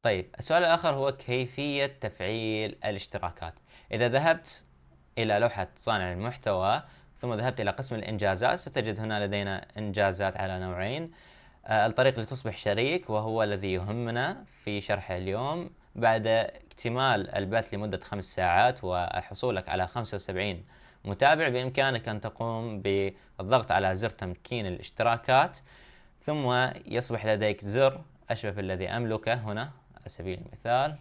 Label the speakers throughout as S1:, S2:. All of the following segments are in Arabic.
S1: طيب السؤال الآخر هو كيفية تفعيل الاشتراكات. إذا ذهبت إلى لوحة صانع المحتوى ثم ذهبت إلى قسم الإنجازات ستجد هنا لدينا إنجازات على نوعين. الطريق لتصبح شريك وهو الذي يهمنا في شرحه اليوم. بعد اكتمال البث لمدة 5 ساعات وحصولك على 75 متابع بإمكانك أن تقوم بالضغط على زر تمكين الاشتراكات، ثم يصبح لديك زر أشبه بالذي أملكه هنا على سبيل المثال.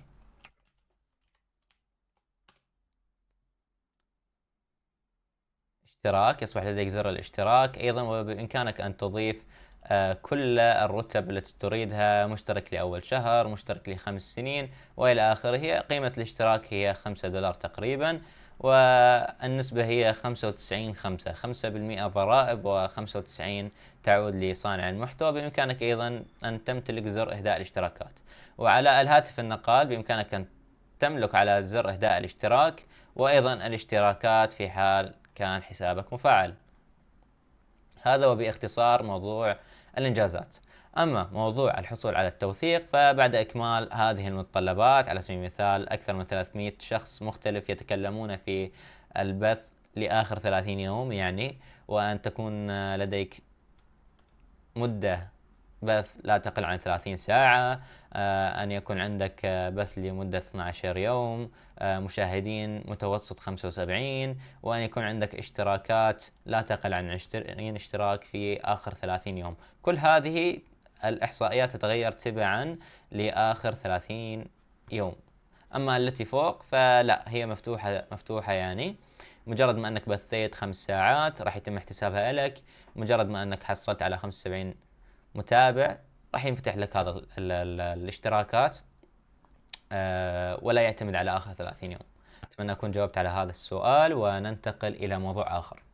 S1: اشتراك، يصبح لديك زر الاشتراك أيضا، وبإمكانك أن تضيف كل الرتب التي تريدها، مشترك لأول شهر، مشترك ل5 سنين وإلى آخره. قيمة الاشتراك هي $5 تقريبا، والنسبة هي 95/5، 5% ضرائب و95 تعود لصانع المحتوى. بإمكانك أيضا أن تمتلك زر إهداء الاشتراكات، وعلى الهاتف النقال بإمكانك أن تملك على زر إهداء الاشتراك وأيضا الاشتراكات في حال كان حسابك مفعل. هذا وباختصار موضوع الإنجازات. أما موضوع الحصول على التوثيق فبعد إكمال هذه المتطلبات، على سبيل المثال أكثر من 300 شخص مختلف يتكلمون في البث لآخر 30 يوم يعني، وأن تكون لديك مدة بث لا تقل عن 30 ساعة، أن يكون عندك بث لمدة 12 يوم، مشاهدين متوسط 75، وأن يكون عندك اشتراكات لا تقل عن 20 اشتراك في آخر 30 يوم. كل هذه الإحصائيات تتغير تبعا لآخر 30 يوم. أما التي فوق فلا، هي مفتوحة يعني. مجرد ما أنك بثيت 5 ساعات راح يتم احتسابها لك. مجرد ما أنك حصلت على 75 متابع راح ينفتح لك هذا الاشتراكات، ولا يعتمد على آخر 30 يوم. أتمنى أكون جاوبت على هذا السؤال، وننتقل إلى موضوع آخر.